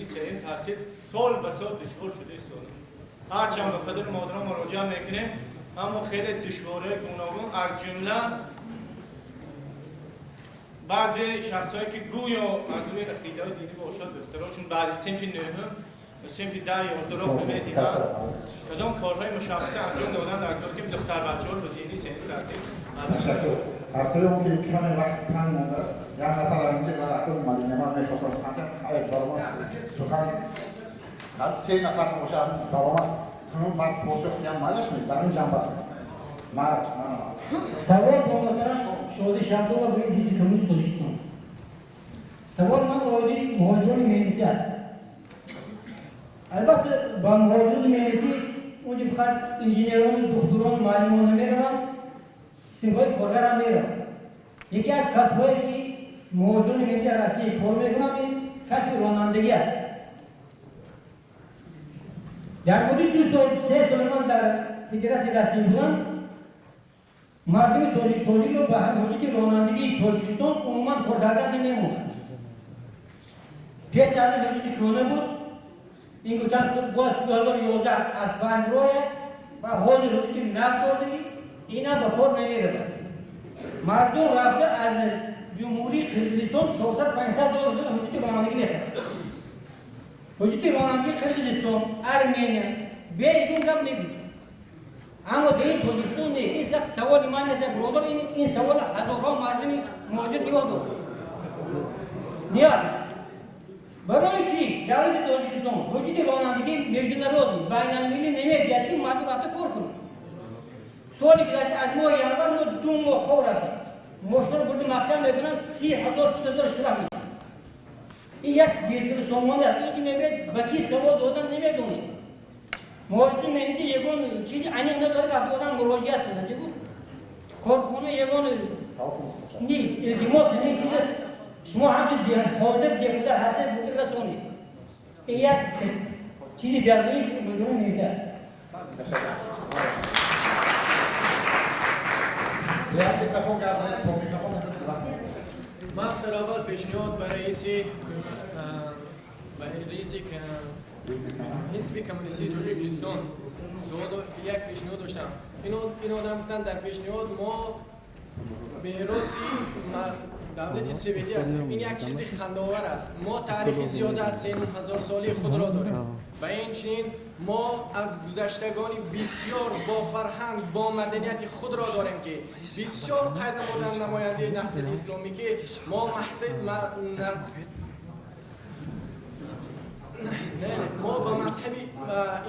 زیدی سرین تحصیل سال به سال دشوار شده سال هرچند به پدر مادران مراجعه میکنیم اما خیلی دشواره گوناگون از جمله بعضی شخصایی که گویا از روی اقتدای دینی باشد به اختراعشون بعد صنف 9 و صنف 10 11 رو دیگر کدام کارهای مشخصه انجام دادن در طور که دختر بچه‌ها رو زیدی سنی تحصیل اصلا اون که کمی وقت تنگ مونده است یا نفر اینجا در اکل مدینه من میخواستم سخنم برام سخن هر 3 نفر باشه برام همون بعد پاسخ میدم مالش می در این جنب است مالش سوال با محترم شهود شهردار و رئیس هیئت کمیسیون توجیهتون سوال من قائلی مهاجران مهنتی است البته با مهاجران مهنتی اونجا فقط انجینران دکتران معلمان نمیروند سیمهای کارگر هم میروند یکی از کسبایی که مهاجران مهنتی اصلی کار میکنند این کسب رانندگی است در مدت 2 سال 3 سال من در فدراسیون رسمی بودم مردم تاجیک رو به حوزه رانندگی تاجیکستان عموما کارگردان نمیموندند پیش از حوزه کنه بود این گفتن باز 2011 از بندروه و حوزه نفت دادگی اینا به کار نمیروند مردم رفته از جمهوری قرقیزستان 400-500 دلار حوزه رانندگی میخرند حوزه رانندگی قرقیزستان ارمنیا بیرون گپ نمیگوید اما در این تاجیکستان نه این سوال من نیست برادر این سوال هزارها مردم مهاجر نیاز دارد نیاز برای چی دولت تاجیکستان حوزه رانندگی مجدنرادی بین المللی نمیگوید که مردم رفته کار کنند سوالی که داشت از ماه ینور ما 2 ماه خواب رفتیم مشتر برده مقطع میکنن 30,000-40,000 اشتراک میکنن این یک دیسکل سامانه است این چی میگوید به کی سوال دادن نمیدونید مهاجرت مهنتی یگان چیزی اینجا داره رفت دادن مراجعت کنند دیگه کارخانه یگان نیست التماس همین چیز شما همچون حاضر دیپوتر هستید بودی رسونید این یک چیزی بیازنی مجموعه مهنتی است من سراول پیشنهاد برای رئیسی حزب کمونیستی تاجیکستان یک پیشنهاد داشتم این آدم گفتن در پیشنهاد ما میراثی دولت سویتی هستیم این یک چیز خنده‌آور است ما تاریخ زیاده از 3,000 سالی خود را داریم و اینچنین ما از گذشتگانی بسیار با فرهنگ با مدنیت خود را داریم که بسیار قید نمودن نماینده نهضت اسلامی که ما ما با مذهب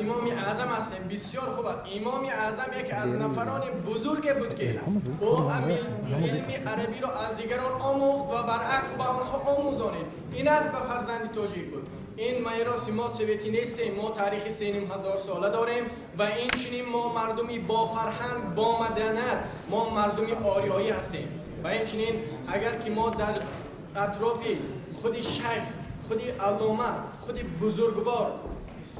امام اعظم هستیم بسیار خوبه امام اعظم یکی از نفران بزرگ بود که او علم عربی را از دیگران آموخت و برعکس با آنها آموزانید این است به فرزند تاجیک بود این میراث ما سویتی نیستیم ما تاریخ 3,000 ساله داریم و این چنین ما مردمی با فرهنگ با مدنیت ما مردمی آریایی هستیم و این چنین اگر که ما در اطراف خود شیخ خود علامه خود بزرگوار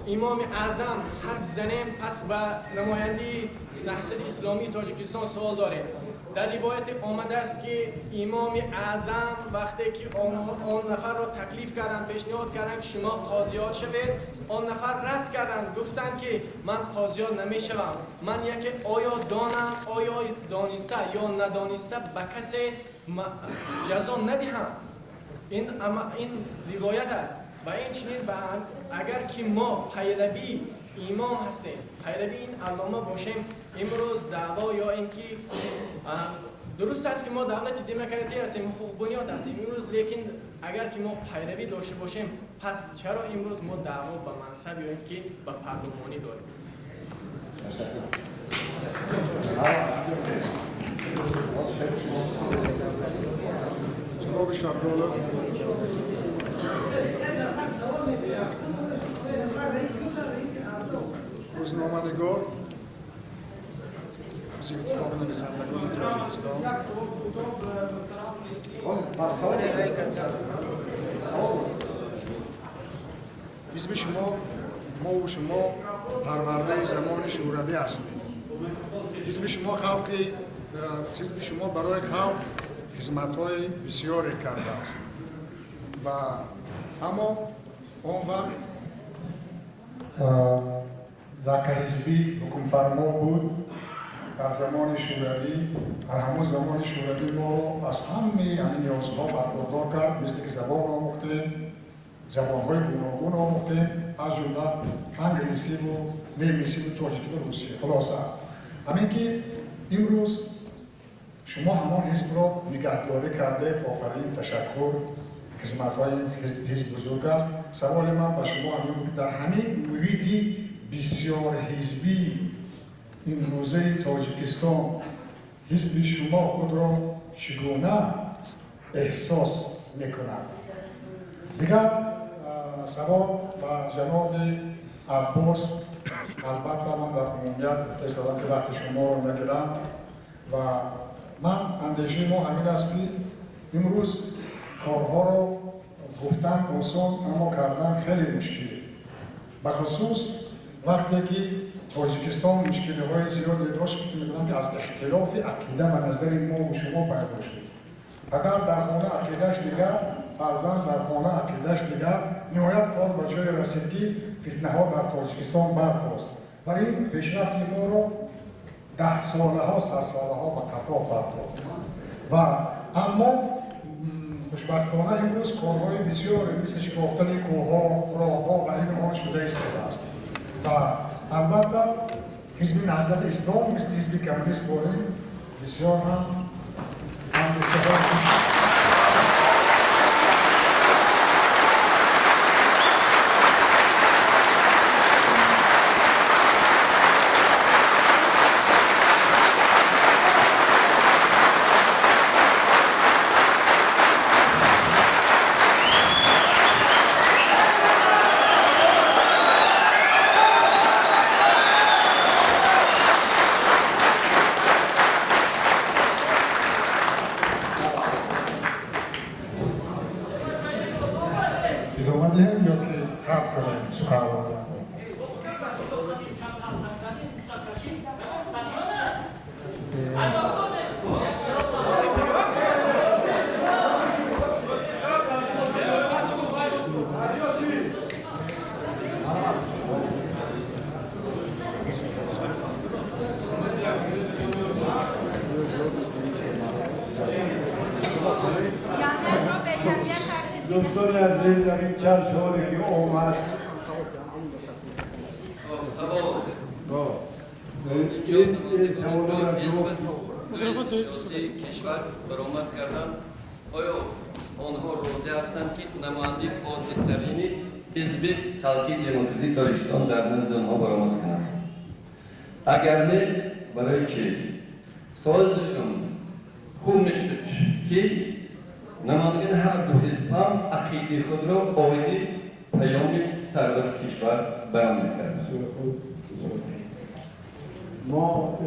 امام اعظم حرف زنیم پس به نماینده نهضت اسلامی تاجیکستان سوال داریم در روایت آمده است که امام اعظم وقتی که آن نفر را تکلیف کردن پیشنهاد کردن که شما قاضیات شوید آن نفر رد کردن گفتن که من قاضیات نمیشوم من یک آیا دانم آیا دانسته یا ندانسته به کسی جزا ندهم این روایت است و این چنین اگر که ما پیروی امام هستیم پیروی این علامه باشیم امروز دعوا یا اینکه درست است که ما دولت دموکراتی هستیم حقوق بنیاد هستیم امروز لیکن اگر که ما پیروی داشته باشیم پس چرا امروز ما دعوا به منصب یا اینکه به پارلمانی داریم جناب شهردار روزنامه‌نگار از اتفاق نویسندگان تاجیکستان حزب شما ما و شما پرورده زمان شوروی هستیم حزب شما برای خلق خدمت‌های بسیاری کرده است و اما اون وقت یک حزبی حکم فرما بود در زمان شوروی، در همون زمان شوروی ما رو از همه یعنی نیازها برخوردار کرد، مثل که زبان آموختیم، زبانهای گوناگون آموختیم، از جمله انگلیسی و نیمیسی و تاجیکی و روسی. خلاصه همین که امروز شما همان حزب را نگهداری کرده، آفرین، تشکر، خدمت‌های حزب بزرگ است. سوال من به شما همین بود، در همین محیط بسیار حزبی امروزه تاجیکستان حزب شما خود را چگونه احساس میکند؟ دیگر سوال به جناب عباس، البته من در عمومیت گفته شدم که وقت شما رو نگیرم و من اندیشه ما همین است که امروز کارها رو گفتن آسان اما کردن خیلی مشکله. بخصوص وقتی که تاجیکستان مشکل‌های زیادی داشت که می‌دونم که از اختلاف عقیده و نظر ما و شما پیدا شد. پدر در خانه عقیده‌اش دیگر، فرزند در خانه عقیده‌اش دیگر، نهایت کار به جای رسید که فتنه‌ها در تاجیکستان برخاست و این پیشرفت ما رو 10 ساله‌ها 100 ساله‌ها به قفا پرداخت. و اما خوشبختانه امروز کارهای بسیاری مثل شکافتن کوه‌ها، راه‌ها و اینها شده ایستاده است. و البته حزب نهضت اسلام مثل حزب کمونیست بودیم بسیار هم دوستان عزیز در این چند سالی که آمد این سوالا را سیاسی کشور برآمد کردن، آیا آنها راضی هستند که نماینده عادی‌ترین حزب خلقی دموکراسی تاجیکستان در نزد آنها برآمد کنند؟ اگر نه، برای چه؟ سوال دوم خوب میشد که نمایندگان هر دو حزب هم عقیده خود را آینه پیام سرور کشور بیان می‌کردند. ما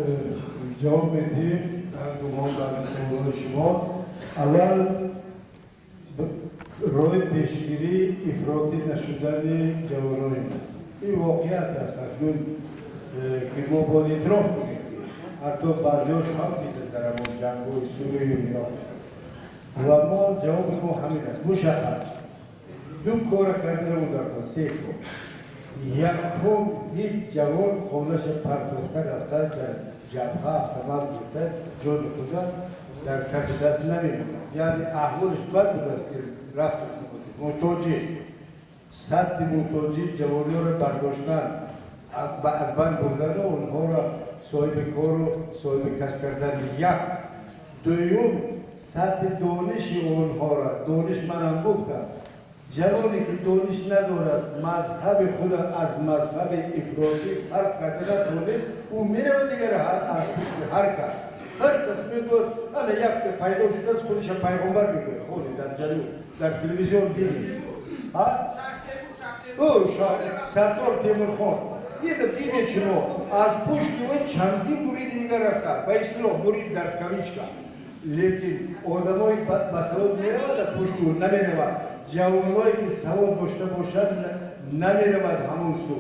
جواب میدیم در دومان در سوال شما. اول راه پیشگیری افراطی نشدن جوانان است. این واقعیت است. اکنون که ما باید اعتراف کنیم حتی بعضی‌هاش هم دیدن در همون جنگ‌های سوریه و ایران و ما جواب ما همین است. مشخص دو کار کرده رو در سه کار. یکم یک جوان خونش پرداخته رفته جبهه احتمال گرفته جان خدا در کف دست نمیمونه، یعنی احوالش بد بود است که رفت محتاجی سطح محتاجی جوانی رو برداشتن از بند بردن و اونها را صاحب کار و صاحب کسب کردن. یک دوم سطح دانش اونها را دانش منم گفتم جوانی که دانش ندارد مذهب خود از مذهب افراطی فرق کرده نتونه او میره و دیگر از هر کس هر کس میدور انا یک پیدا شده از خودش پیغمبر میگه خودی در جلو در تلویزیون دیدیم او سردار تیمورخان دیده شما از پشت او چندین مرید دیگر رفته به اصطلاح مرید در کویچکا لیکن آدمای بسواد میرود از پشت او نمیرود جوانایی که سواد داشته باشد نمیرود همون سو.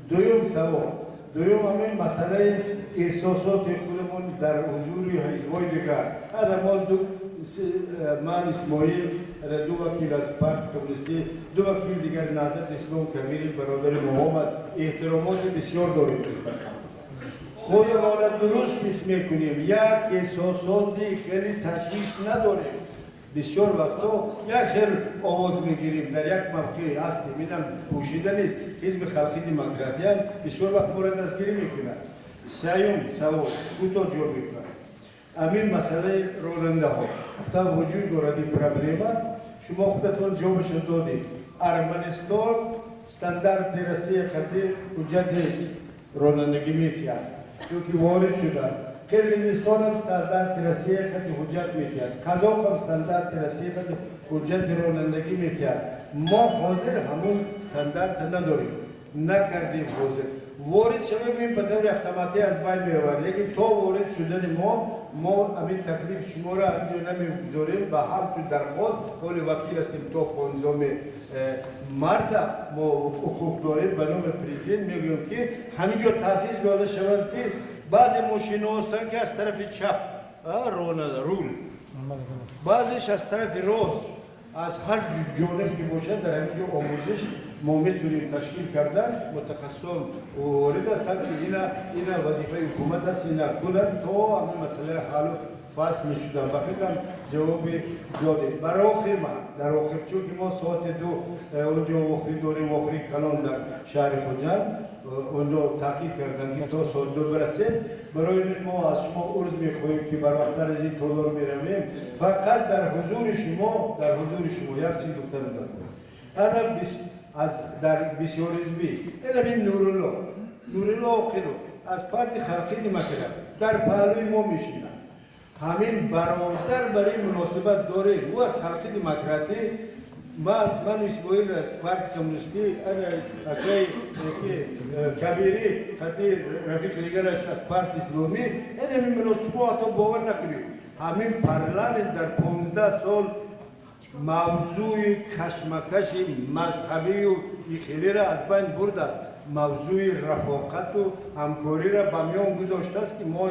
دوم سوال دوم همین مسئله احساسات خودمون در حضور حزبای دیگر. انا ما من اسماعیل دو وکیل از پارتی کمونیستی، دو وکیل دیگر نهضت اسلام کبیری برادر محمد احترامات بسیار داریم. خودمان درست اسم میکنیم، یک احساساتی خیلی تشویش نداریم. بسیار وقتا یک خیلی آواز میگیریم در یک موقع هستیم، اینم پوشیده نیست. حزب خلقی دموکراتی هم بسیار وقت مورد نظرگیری میکنه. سیوم سوال کوتاه جواب میکنه. امین مسئله راننده ها تا وجود دارد این پروبلم، شما خودتون جوابش دادید. ارمنستان استاندارد رسمی خطی حجت رانندگی میتیاد چون وارد شده است. قرقیزستان هم استاندارد رسمی خطی حجت میتیاد. قزاق هم استاندارد رسمی خطی حجت رانندگی میتیاد. ما حاضر همون استاندارد نداریم، نکردیم حاضر. وارد شویم به طور اتوماتیک از بین میرود، لیکن تا وارد شدن ما همین تکلیف شما را اینجا نمیگذاریم. به هر چون درخواست حال وکیل هستیم تا 15 مرد ما حقوق داریم. به نام پرزیدنت میگویم که همینجا تاسیس داده شود که بعضی ماشینا هستند که از طرف چپ رول، بعضیش از طرف راست، از هر جانب که باشد در همینجا آموزش ما میتونیم تشکیل کردن. متخصصان وارد هستند که اینا وظیفه حکومت است، اینا کنند تا همین مسئله حل فصل میشدن. و فکرم جواب دادیم. برای آخر در آخر چون که ما ساعت 2 اونجا وقتی داریم، وقتی کلان در شهر خوجند اونجا تاکید کردن که تا ساعت 2 برسید. برای ما از شما عرض میخواهیم که بر وقتر از این طولار میرویم، فقط در حضور شما یک چیز گفتن دارم. انا از در بسیار حزبی این نورالله آخرو از پارتی خلقی دموکراتی در پهلوی ما میشینن. همین برادر برای مناسبت داره. او از خلقی دموکراتی، من اسماعیل از پارتی کمونیستی، اکای کبیری خطی رفیق دیگرش از پارتی اسلامی. این همین مناسبت شما حتی باور نکنید. همین پارلمان در 15 سال موضوع کشمکش مذهبی و خیلی را از بین برده است. موضوع رفاقت و همکاری را به میان گذاشته است که ما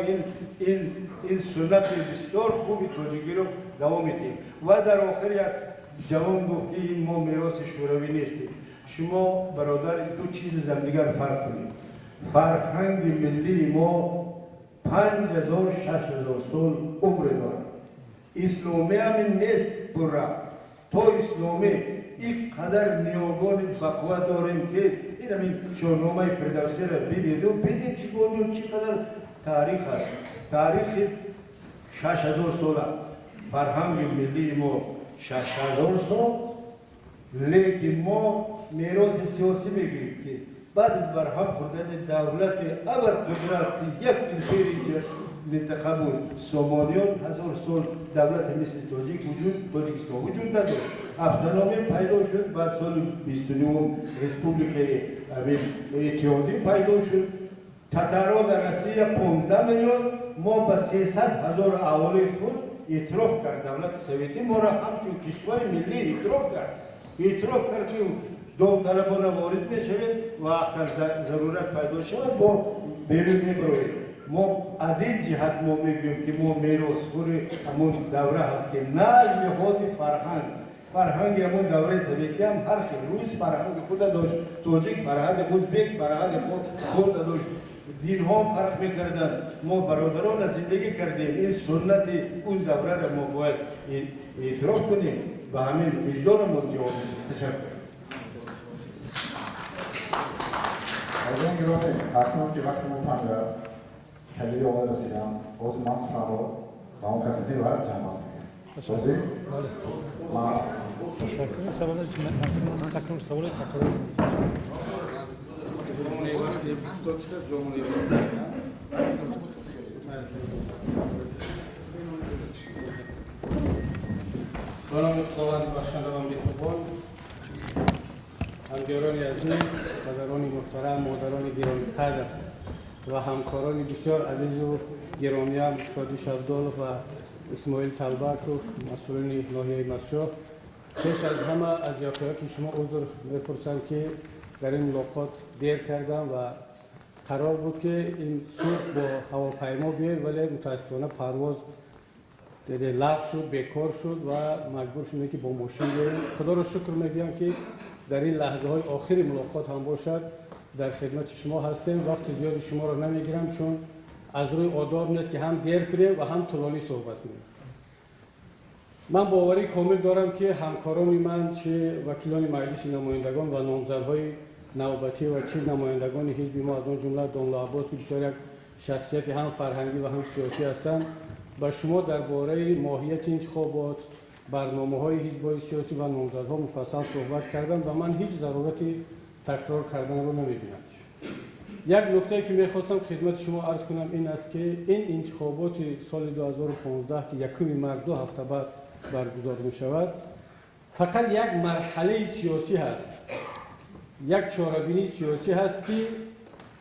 این سنت بسیار خوبی تاجیکی را دوام میدیم. و در آخر یک جوان گفت که این ما میراث شوروی نیستیم. شما برادر دو چیز زندگی را فرق کنید. فرهنگ ملی ما 5000 6000 سال عمر دارد. اسلامی همین نیست برا. تا اسلامی این قدر نیاگان بقوه داریم که این همین شاهنامه فردوسی را ببینید چقدر تاریخ است. تاریخ 6000 ساله. فرهنگ ملی ما 6000 سال، لیکن ما میراث سیاسی میگیریم که بعد از برهم خوردن دولت ابرقدرت یک امپری منطقه بود سومالیان 1000 سال دولت مثل تاجیکستان وجود نداشت. افتنامه پیدا شد، بعد سال 29 رسپوبلیک اتحادی پیدا شد. تتارا در روسیه 15 میلیون، ما به 300,000 اهالی خود اعتراف کرد. دولت سوویتی ما را همچون کشور ملی اعتراف کرد که داوطلبانه وارد میشوید و اگر ضرورت پیدا شود با بیرون میبروید. ما از این جهت ما میگویم که ما میراثخوار همون دوره هستیم، نه از لحاظ فرهنگ همون دوره سوویتی هم هر روز فرهنگ خود داشت. تاجیک فرهنگ، ازبک فرهنگ خود داشت. دین ها فرق میکردن. ما برادران زندگی کردیم. این سنت اون دوره را ما باید اعتراف کنیم. به همین وجدانمون جواب تشکر. آقایان گرامی، اصلا که وقت مطمئن است کلیدی آقای رسیدم باز من سخن رو با اون کس میدیم و جمع باز میگیم. بازی؟ ما بنام خداوند بخشنده و مهربان، همگرانی عزیز، برادران محترم، مادران گرامی‌قدر و همکاران بسیار عزیز و گرامی‌ام شادی شفدال و اسماعیل طلبک و مسئولین ناحیه مسجد، پیش از همه از یکی شما عذر می‌پرسم که در این ملاقات دیر کردم و قرار بود که این صبح با هواپیما بیایم، ولی متاسفانه پرواز دیده لغو شد، بیکار شد و مجبور شدیم که با ماشین بریم. خدا رو شکر میگم که در این لحظه های آخری ملاقات هم باشد در خدمت شما هستیم. وقت زیادی شما رو نمیگیرم چون از روی آداب نیست که هم دیر کنیم و هم طولانی صحبت کنیم. من باوری کامل دارم که همکاران من چه وکیلان مجلس نمایندگان و نامزدهای نوبتی و چه نمایندگان حزب ما از اون جمله داملا عباس که بسیار یک شخصیت هم فرهنگی و هم سیاسی هستند با شما درباره ماهیت انتخابات، برنامه‌های حزب‌های سیاسی و نامزدها مفصل صحبت کردم و من هیچ ضرورتی تکرار کردن رو نمی‌بینم. یک نکته که می‌خواستم خدمت شما عرض کنم این است که این انتخابات سال 2015 که یکم مارس 2 هفته بعد برگزار می‌شود فقط یک مرحله سیاسی هست، یک چاره‌بینی سیاسی هست که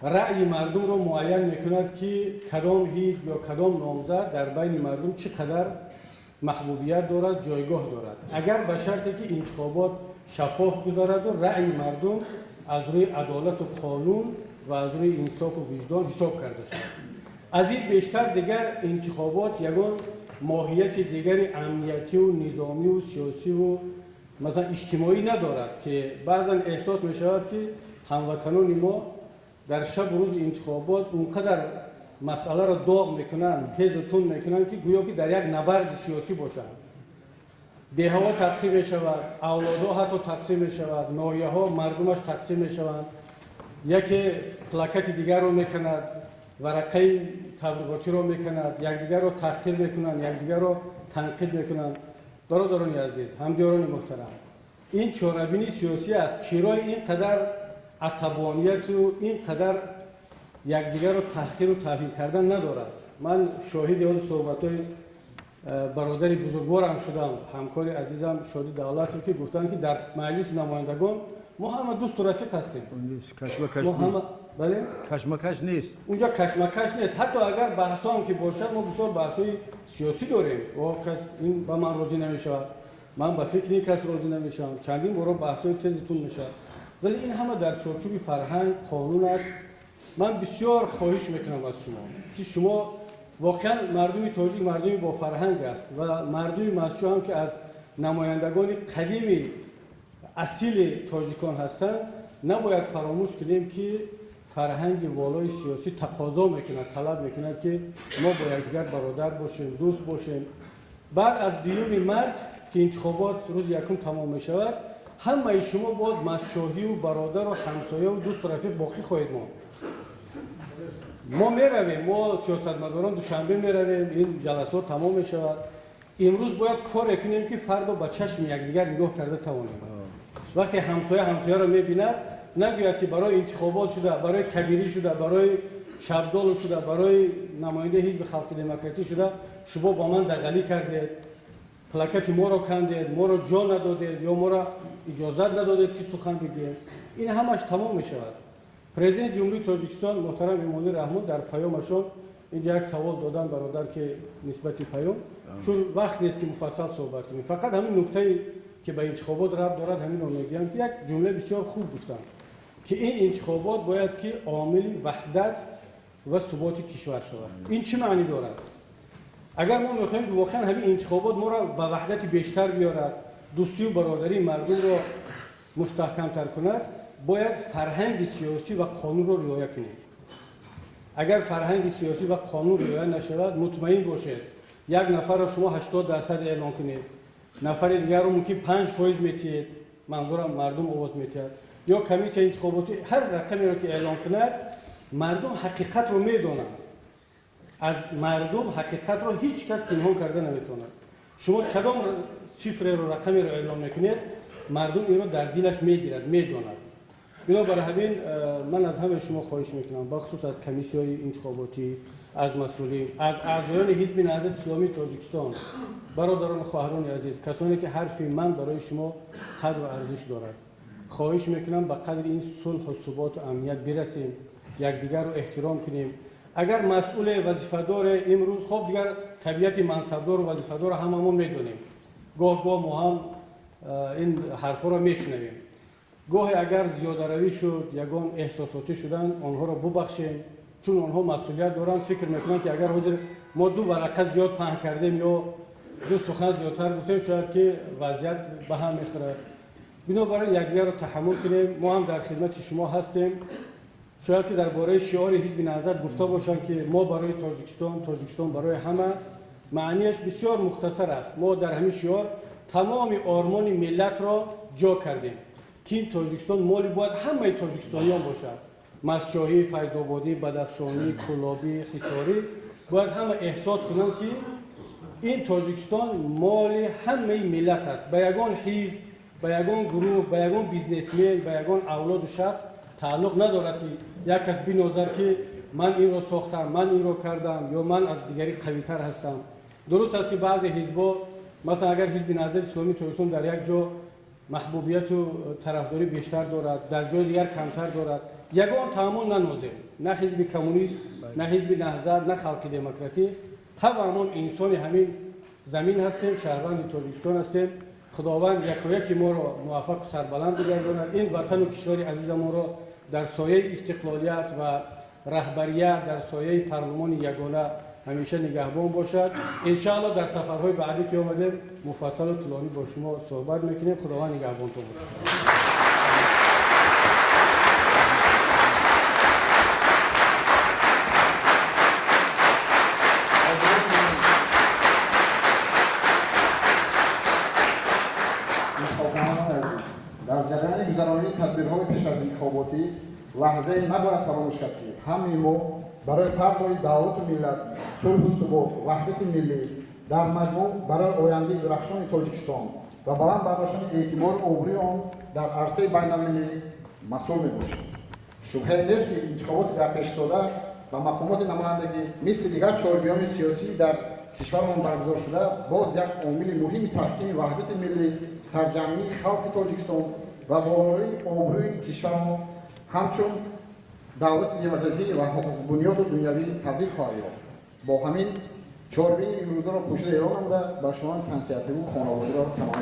رأی مردم رو معین می‌کند که کدام حزب یا کدام نامزد در بین مردم چقدر محبوبیت دارد، جایگاه دارد. اگر به شرطی که انتخابات شفاف گذارد و رأی مردم از روی عدالت و قانون و از روی انصاف و وجدان حساب کرده شود. از این بیشتر دیگر انتخابات یگان ماهیت دیگری امنیتی و نظامی و سیاسی و مثلا اجتماعی ندارد که بعضا احساس می شود که هموطنان ما در شب و روز انتخابات اونقدر مسئله را داغ میکنن، تیز و تند میکنن که گویا که در یک نبرد سیاسی باشند. دهها تقسیم می شود، اولادها حتی تقسیم می شود، ناحیه ها مردمش تقسیم می شوند. یکی پلاکت دیگر رو میکند، ورقه تبلیغاتی رو میکند، یکدیگر رو تحقیر میکنند، یکدیگر رو تنقید میکنند. برادران عزیز، همدیران محترم، این چاره‌بینی سیاسی است. چرا اینقدر عصبانیت و اینقدر یکدیگر رو تحقیر و توهین کردن ندارد؟ من شاهد از صحبت‌های برادری بزرگوارم شدم، همکار عزیزم شادی دولتی که گفتن که در مجلس نمایندگان ما همه دوست و رفیق هستیم. بله؟ کشمکش نیست. اونجا کشمکش نیست. حتی اگر بحث هم که باشد ما بسیار بحث‌های سیاسی داریم. کس این با من راضی نمی‌شود. من به فکر این کس راضی نمی‌شم. چندین بار بحث‌های تیزتون میشه. ولی این همه در چارچوب فرهنگ قانون است. من بسیار خواهش میکنم از شما که شما واقعا مردم تاجیک مردمی با فرهنگ است و مردم مسجد هم که از نمایندگان قدیمی اصیل تاجیکان هستند نباید فراموش کنیم که فرهنگ والای سیاسی تقاضا میکند، طلب میکند که ما با یکدیگر برادر باشیم، دوست باشیم. بعد از 2 مارس که انتخابات روز یکم تمام میشود همه شما باید مسجدی و برادر و همسایه و دوست و رفیق باقی خواهید ماند. ما میرویم، ما سیاستمداران دوشنبه میرویم، این جلسات تمام میشود. امروز باید کار کنیم که فردا با چشم یکدیگر نگاه کرده توانیم. وقتی همسایه رو میبیند نگوید که برای انتخابات شده، برای کبیری شده، برای شبدال شده، برای نماینده حزب خلق دموکراسی شده، شما با من دغلی کردید، پلاکت ما رو کندید، ما رو جا ندادید یا ما را اجازت ندادید که سخن بگیم. این همش تمام میشود. پرزیدنت جمهوری تاجیکستان محترم امامی رحمان در پیامشون اینجا یک سوال دادن برادر که نسبت پیام چون وقت نیست که مفصل صحبت کنیم، فقط همین نکته که به انتخابات ربط دارد همین رو میگم که یک جمله بسیار خوب گفتن که این انتخابات باید که عامل وحدت و ثبات کشور شود. این چه معنی دارد؟ اگر ما میخوایم واقعا همین انتخابات ما را به وحدت بیشتر بیارد، دوستی و برادری مردم را مستحکم تر کند، باید فرهنگ سیاسی و قانون رو رعایت کنیم. اگر فرهنگ سیاسی و قانون رعایت نشود مطمئن باشید یک نفر را شما 80% اعلام کنید، نفر دیگر رو ممکن 5% میتید، منظورم مردم آواز میتید، یا کمیسیون انتخاباتی هر رقمی رو که اعلام کند مردم حقیقت رو میدونن. از مردم حقیقت رو هیچ کس پنهان کرده نمیتونه. شما کدام صفر رو رقمی رو اعلام میکنید مردم این رو در دلش میگیرد، میدوند. بنابراین همین من از همه شما خواهش میکنم بخصوص از کمیسیون انتخاباتی، از مسئولین، از اعضایان حزب نهضت اسلامی تاجیکستان، برادران و خواهران عزیز، کسانی که حرف من برای شما قدر و ارزش دارد، خواهش میکنم به قدر این صلح و ثبات و امنیت برسیم، یکدیگر رو احترام کنیم. اگر مسئول وظیفه‌دار امروز خب دیگر طبیعت منصبدار و وظیفه‌دار هممون میدونیم، گاه ما هم این حرفا رو میشنویم. گاهی اگر زیاده روی شد یگان احساساتی شدن آنها رو ببخشیم چون آنها مسئولیت دارند. فکر میکنند که اگر حضور ما 2 ورقه زیاد پهن کردیم یا دو سخن زیادتر گفتیم شاید که وضعیت به هم میخوره. بنابراین یکدیگر رو تحمل کنیم. ما هم در خدمت شما هستیم. شاید که درباره شعار حزب نهضت گفته باشم که ما برای تاجیکستان برای همه، معنیش بسیار مختصر است. ما در همین شعار تمام آرمان ملت را جا کردیم که این تاجیکستان مالی باید همه تاجیکستانیان باشد. مسجاهی، فیض‌آبادی، بدخشانی، کلابی، حصاری باید همه احساس کنند که این تاجیکستان مال همه ملت است. به یگان حزب، به یگان گروه، به یگان بیزنسمن، به یگان اولاد و شخص تعلق ندارد که یک کس بنازد که من این را ساختم، من این را کردم یا من از دیگری قوی‌تر هستم. درست است که بعضی حزب‌ها، مثلا اگر حزب نهضت اسلامی تاجیکستان در یک جا محبوبیت و طرفداری بیشتر دارد، در جای دیگر کمتر دارد، یگان تعامل ننازه، نه حزب کمونیست، نه حزب نهضت، نه خلق دموکراتی، همون انسان همین زمین هستیم، شهروند تاجیکستان هستیم. خداوند یکی ما را موفق و سربلند بگرداند. این وطن و کشور عزیز ما را در سایه استقلالیت و رهبریت، در سایه پارلمان یگانه همیشه نگهبان باشد. ان شاء الله در سفرهای بعدی که اومدیم مفصل و طولانی با شما صحبت میکنیم. خداوند نگهبانتون باشه. در جریان گذرانی تدبیرهای پیش از انتخاباتی لحظه نباید فراموش کرد که همه ما برای فردای دولت و ملت، صلح و ثبات، وحدت ملی در مجموع برای آینده درخشان تاجیکستان و بلند برداشتن اعتبار عبوری آن در عرصه بین‌المللی مسئول میباشیم. شبهه نیست که انتخابات در پیش داده و مقامات نمایندگی مثل دیگر چهاربیان سیاسی در کشورمان برگزار شده باز یک عامل مهم تحکیم وحدت ملی، سرجمعی خلق تاجیکستان و بالایی آبروی کشورمان همچون دولت دموکراتیک و حقوق بنیاد و دنیوی تبدیل خواهد یافت. با همین چهاربین امروزه را پوشیده اعلام نموده به شما کنسیتی و خانواده را تمام